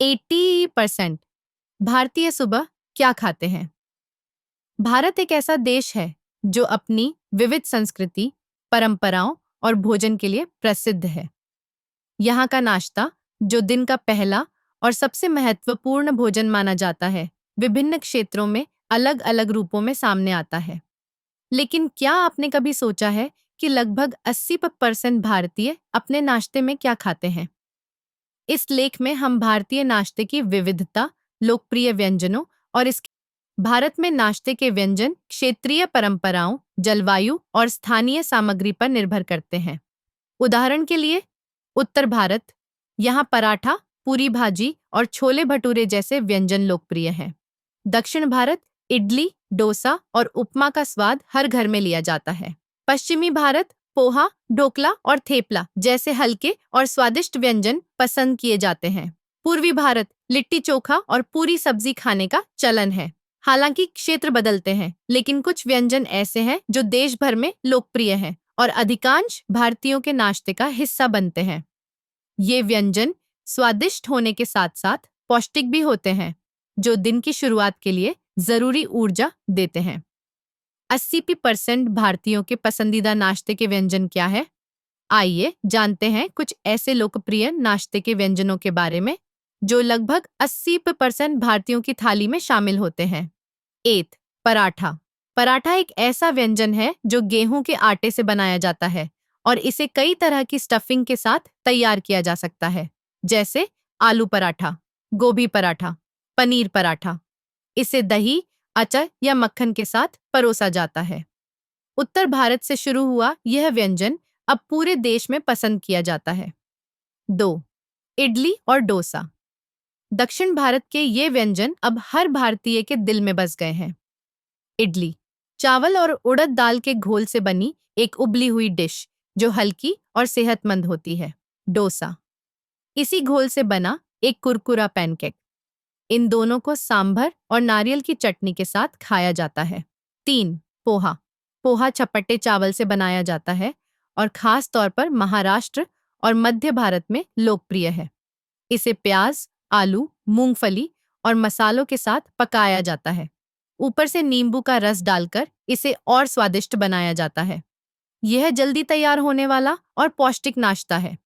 80% भारतीय सुबह क्या खाते हैं? भारत एक ऐसा देश है जो अपनी विविध संस्कृति, परंपराओं और भोजन के लिए प्रसिद्ध है। यहाँ का नाश्ता, जो दिन का पहला और सबसे महत्वपूर्ण भोजन माना जाता है, विभिन्न क्षेत्रों में अलग-अलग रूपों में सामने आता है। लेकिन क्या आपने कभी सोचा है कि लगभग 80% भारतीय अपने नाश्ते में क्या खाते हैं? इस लेख में हम भारतीय नाश्ते की विविधता, लोकप्रिय व्यंजनों और इसके भारत में नाश्ते के व्यंजन क्षेत्रीय परंपराओं, जलवायु और स्थानीय सामग्री पर निर्भर करते हैं। उदाहरण के लिए, उत्तर भारत, यहाँ पराठा, पूरी भाजी और छोले भटूरे जैसे व्यंजन लोकप्रिय हैं। दक्षिण भारत, इडली, डोसा और उपमा का स्वाद हर घर में लिया जाता है। पश्चिमी भारत, पोहा, ढोकला और थेपला जैसे हल्के और स्वादिष्ट व्यंजन पसंद किए जाते हैं। पूर्वी भारत, लिट्टी चोखा और पूरी सब्जी खाने का चलन है। हालांकि क्षेत्र बदलते हैं, लेकिन कुछ व्यंजन ऐसे हैं जो देश भर में लोकप्रिय हैं और अधिकांश भारतीयों के नाश्ते का हिस्सा बनते हैं। ये व्यंजन स्वादिष्ट होने के साथ साथ पौष्टिक भी होते हैं, जो दिन की शुरुआत के लिए जरूरी ऊर्जा देते हैं। 80% भारतीयों के पसंदीदा नाश्ते के व्यंजन क्या है? आइए जानते हैं कुछ ऐसे लोकप्रिय नाश्ते के व्यंजनों के बारे में जो लगभग 80% भारतीयों की थाली में शामिल होते हैं। 8. पराठा। पराठा एक ऐसा व्यंजन है जो गेहूं के आटे से बनाया जाता है और इसे कई तरह की स्टफिंग के साथ तैयार किया जा सकता है, जैसे आलू पराठा, गोभी पराठा, पनीर पराठा। इसे दही, अचार या मक्खन के साथ परोसा जाता है। उत्तर भारत से शुरू हुआ यह व्यंजन अब पूरे देश में पसंद किया जाता है। 2. इडली और डोसा। दक्षिण भारत के ये व्यंजन अब हर भारतीय के दिल में बस गए हैं। इडली, चावल और उड़द दाल के घोल से बनी एक उबली हुई डिश जो हल्की और सेहतमंद होती है। डोसा, इसी घोल से बना एक कुरकुरा पैनकेक। इन दोनों को सांभर और नारियल की चटनी के साथ खाया जाता है। 3. पोहा। पोहा चपटे चावल से बनाया जाता है और खास तौर पर महाराष्ट्र और मध्य भारत में लोकप्रिय है। इसे प्याज, आलू, मूंगफली और मसालों के साथ पकाया जाता है। ऊपर से नींबू का रस डालकर इसे और स्वादिष्ट बनाया जाता है। यह जल्दी तैयार होने वाला और पौष्टिक नाश्ता है।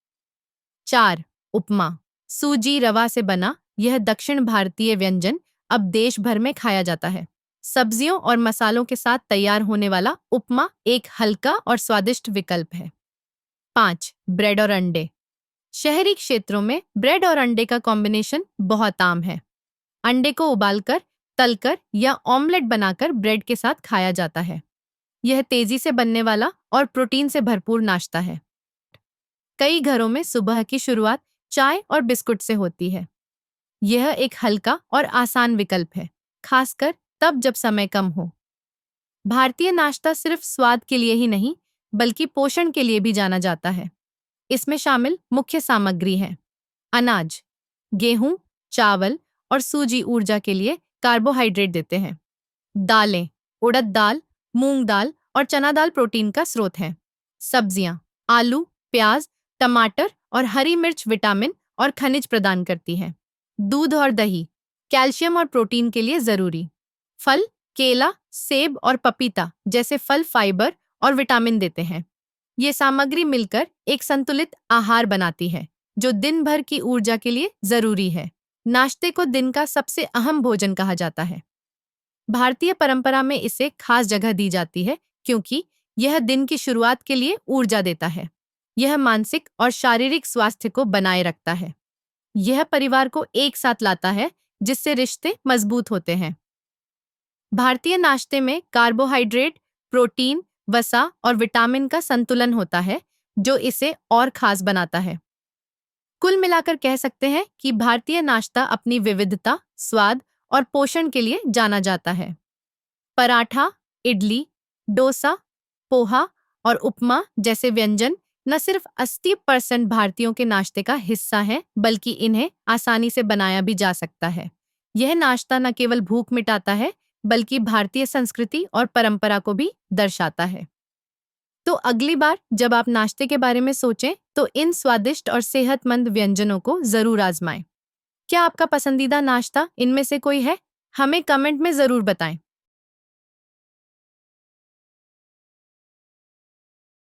4. उपमा। सूजी रवा से बना यह दक्षिण भारतीय व्यंजन अब देश भर में खाया जाता है। सब्जियों और मसालों के साथ तैयार होने वाला उपमा एक हल्का और स्वादिष्ट विकल्प है। 5. ब्रेड और अंडे। शहरी क्षेत्रों में ब्रेड और अंडे का कॉम्बिनेशन बहुत आम है। अंडे को उबालकर, तलकर या ऑमलेट बनाकर ब्रेड के साथ खाया जाता है। यह तेजी से बनने वाला और प्रोटीन से भरपूर नाश्ता है। कई घरों में सुबह की शुरुआत चाय और बिस्कुट से होती है। यह एक हल्का और आसान विकल्प है, खासकर तब जब समय कम हो। भारतीय नाश्ता सिर्फ स्वाद के लिए ही नहीं, बल्कि पोषण के लिए भी जाना जाता है। इसमें शामिल मुख्य सामग्री है: अनाज, गेहूं, चावल और सूजी ऊर्जा के लिए कार्बोहाइड्रेट देते हैं। दालें, उड़द दाल, मूंग दाल और चना दाल प्रोटीन का स्रोत हैं। सब्जियां, आलू, प्याज, टमाटर और हरी मिर्च विटामिन और खनिज प्रदान करती हैं। दूध और दही, कैल्शियम और प्रोटीन के लिए जरूरी। फल, केला, सेब और पपीता जैसे फल फाइबर और विटामिन देते हैं। ये सामग्री मिलकर एक संतुलित आहार बनाती है, जो दिन भर की ऊर्जा के लिए जरूरी है। नाश्ते को दिन का सबसे अहम भोजन कहा जाता है। भारतीय परंपरा में इसे खास जगह दी जाती है क्योंकि यह दिन की शुरुआत के लिए ऊर्जा देता है। यह मानसिक और शारीरिक स्वास्थ्य को बनाए रखता है। यह परिवार को एक साथ लाता है, जिससे रिश्ते मजबूत होते हैं। भारतीय नाश्ते में कार्बोहाइड्रेट, प्रोटीन, वसा और विटामिन का संतुलन होता है, जो इसे और खास बनाता है। कुल मिलाकर कह सकते हैं कि भारतीय नाश्ता अपनी विविधता, स्वाद और पोषण के लिए जाना जाता है। पराठा, इडली, डोसा, पोहा और उपमा जैसे व्यंजन न सिर्फ 80% भारतीयों के नाश्ते का हिस्सा हैं, बल्कि इन्हें आसानी से बनाया भी जा सकता है। यह नाश्ता न केवल भूख मिटाता है, बल्कि भारतीय संस्कृति और परंपरा को भी दर्शाता है। तो अगली बार जब आप नाश्ते के बारे में सोचें, तो इन स्वादिष्ट और सेहतमंद व्यंजनों को जरूर आजमाएं। क्या आपका पसंदीदा नाश्ता इनमें से कोई है? हमें कमेंट में जरूर बताएं।